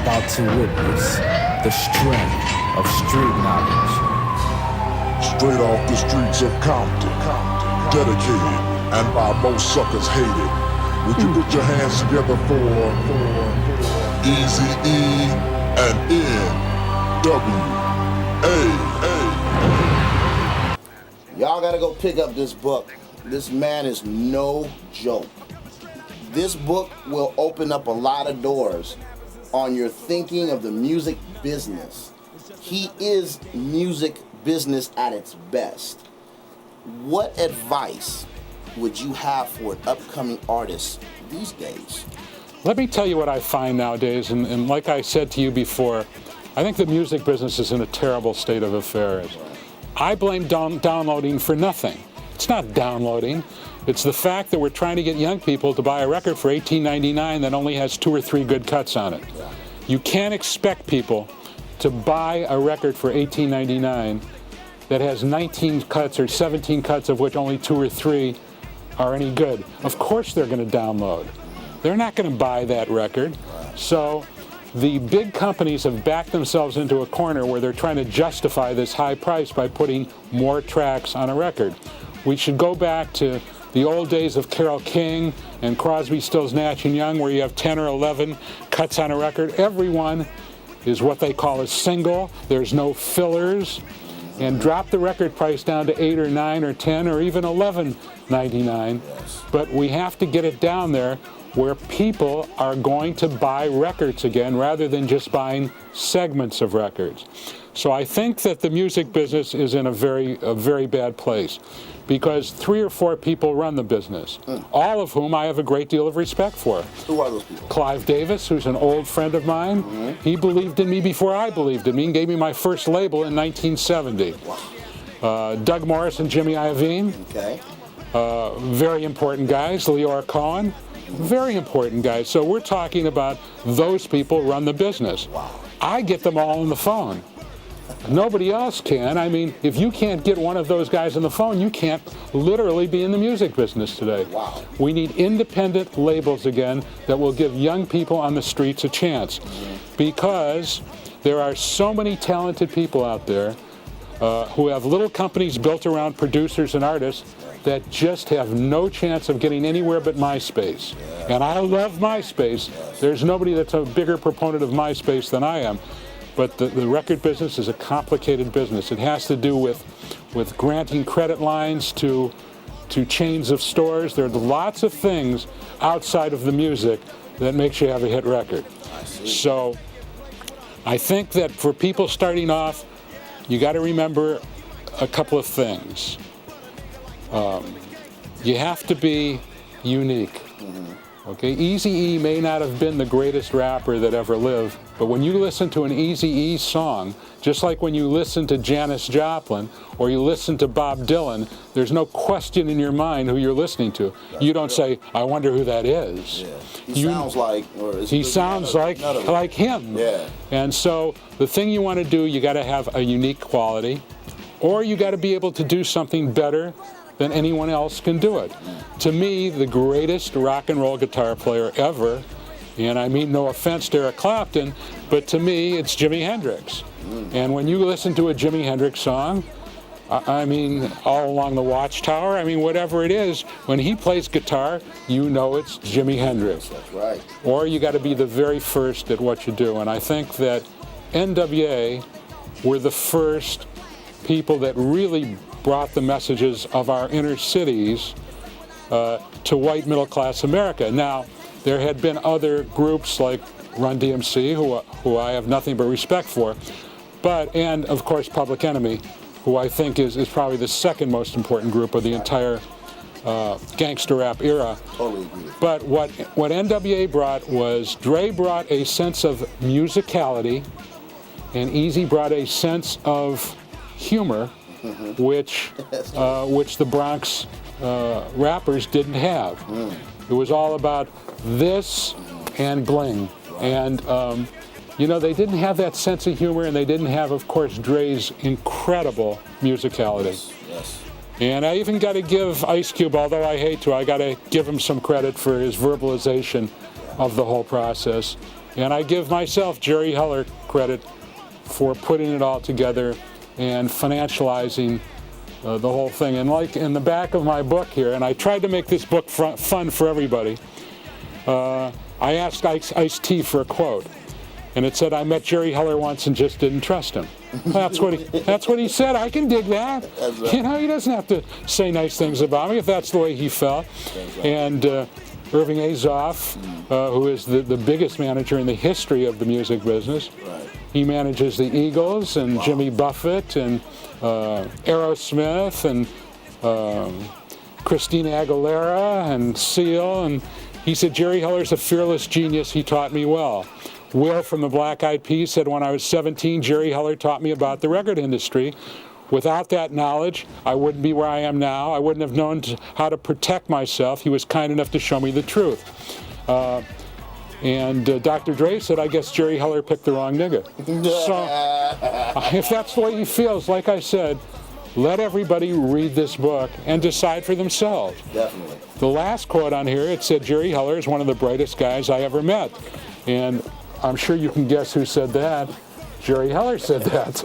about to witness the strength of street knowledge. Straight off the streets of Compton, dedicated and by most suckers hated. Would you put your hands together for Eazy-E and N.W.A. Y'all gotta go pick up this book. This man is no joke. This book will open up a lot of doors on your thinking of the music business. He is music business at its best. What advice would you have for an upcoming artist these days? Let me tell you what I find nowadays, and like I said to you before, I think the music business is in a terrible state of affairs. I blame downloading for nothing. It's not downloading. It's the fact that we're trying to get young people to buy a record for $18.99 that only has 2 or 3 good cuts on it. You can't expect people to buy a record for $18.99 that has 19 cuts or 17 cuts of which only 2 or 3 are any good. Of course they're going to download. They're not going to buy that record. So the big companies have backed themselves into a corner where they're trying to justify this high price by putting more tracks on a record. We should go back to the old days of Carole King and Crosby, Stills, Nash & Young, where you have 10 or 11 cuts on a record. Everyone is what they call a single. There's no fillers. And drop the record price down to 8 or 9 or 10 or even $11.99. But we have to get it down there where people are going to buy records again rather than just buying segments of records. So I think that the music business is in a very bad place because 3 or 4 people run the business, all of whom I have a great deal of respect for. Who are those people? Clive Davis, who's an old friend of mine. He believed in me before I believed in me and gave me my first label in 1970. Doug Morris and Jimmy Iovine, very important guys. Leora Cohen, very important guys. So we're talking about those people run the business. I get them all on the phone. Nobody else can. I mean, if you can't get one of those guys on the phone, you can't literally be in the music business today. We need independent labels again that will give young people on the streets a chance because there are so many talented people out there who have little companies built around producers and artists that just have no chance of getting anywhere but MySpace. And I love MySpace. There's nobody that's a bigger proponent of MySpace than I am. But the record business is a complicated business. It has to do with granting credit lines to chains of stores. There are lots of things outside of the music that makes you have a hit record. So I think that for people starting off, you got to remember a couple of things. You have to be unique. Okay, Eazy-E may not have been the greatest rapper that ever lived, but when you listen to an Eazy-E song, just like when you listen to Janis Joplin or you listen to Bob Dylan, there's no question in your mind who you're listening to. You don't say, I wonder who that is. He sounds like, he sounds like him. And so the thing you want to do, you got to have a unique quality, or you got to be able to do something better than anyone else can do it. To me, the greatest rock and roll guitar player ever, and I mean no offense to Eric Clapton, but to me, it's Jimi Hendrix. And when you listen to a Jimi Hendrix song, I mean, All Along the Watchtower, I mean, whatever it is, when he plays guitar, you know it's Jimi Hendrix. That's right. Or you got to be the very first at what you do. And I think that NWA were the first people that really brought the messages of our inner cities to white middle-class America. Now, there had been other groups like Run DMC, who I have nothing but respect for, and of course Public Enemy, who I think is probably the second most important group of the entire gangster rap era. Totally agree. But what NWA brought was, Dre brought a sense of musicality, and Eazy brought a sense of humor, which the Bronx rappers didn't have. It was all about this and bling. And, they didn't have that sense of humor, and they didn't have, of course, Dre's incredible musicality. Yes. And I even got to give Ice Cube, although I hate to, I got to give him some credit for his verbalization of the whole process. And I give myself, Jerry Heller, credit for putting it all together and financializing the whole thing. And like in the back of my book here, and I tried to make this book fun for everybody, I asked Ice-T for a quote. And it said, I met Jerry Heller once and just didn't trust him. That's what he said. I can dig that. Right. You know, he doesn't have to say nice things about me if that's the way he felt. Right. And Irving Azoff, who is the biggest manager in the history of the music business, right. He manages the Eagles and Jimmy Buffett and Aerosmith and Christina Aguilera and Seal. And he said, Jerry Heller's a fearless genius. He taught me well. Will from the Black Eyed Peas said, when I was 17, Jerry Heller taught me about the record industry. Without that knowledge, I wouldn't be where I am now. I wouldn't have known how to protect myself. He was kind enough to show me the truth. And Dr. Dre said, I guess Jerry Heller picked the wrong nigga. So if that's the way he feels, like I said, let everybody read this book and decide for themselves. Definitely. The last quote on here, it said, Jerry Heller is one of the brightest guys I ever met. And I'm sure you can guess who said that. Jerry Heller said that.